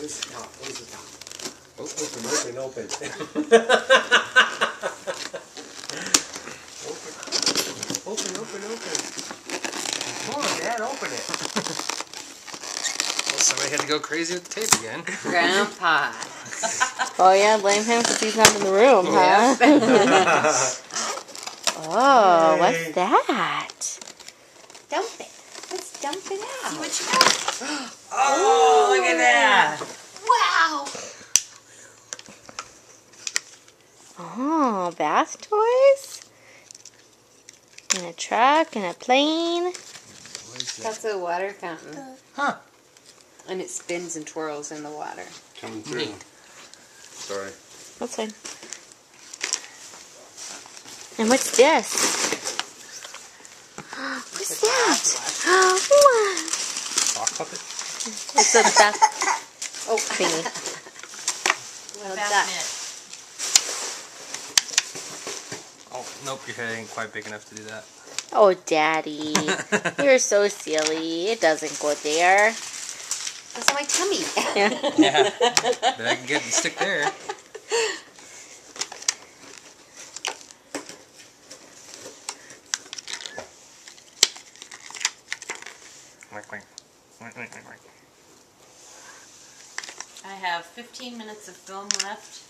Where's the top? Where's the top? Open. Open. Open. Come on, Dad, open it. Well, somebody had to go crazy with the tape again. Grandpa. Oh yeah, blame him because he's not in the room, huh? Oh, Yay. what's that? Dump it. Let's dump it out. See what you got. Oh, look at that. Wow. Oh, bath toys? And a truck and a plane. What is that? That's a water fountain. Huh. And it spins and twirls in the water. Coming through. Neat. Sorry. That's fine. And what's this? What's that? What? Sock puppet? It's a bath thingy. What's Bath that? mitt. Oh, nope, your head ain't quite big enough to do that. Oh, Daddy. You're so silly. It doesn't go there. That's on my tummy. Yeah. Yeah. But I can get the stick there. Wink. I have 15 minutes of film left.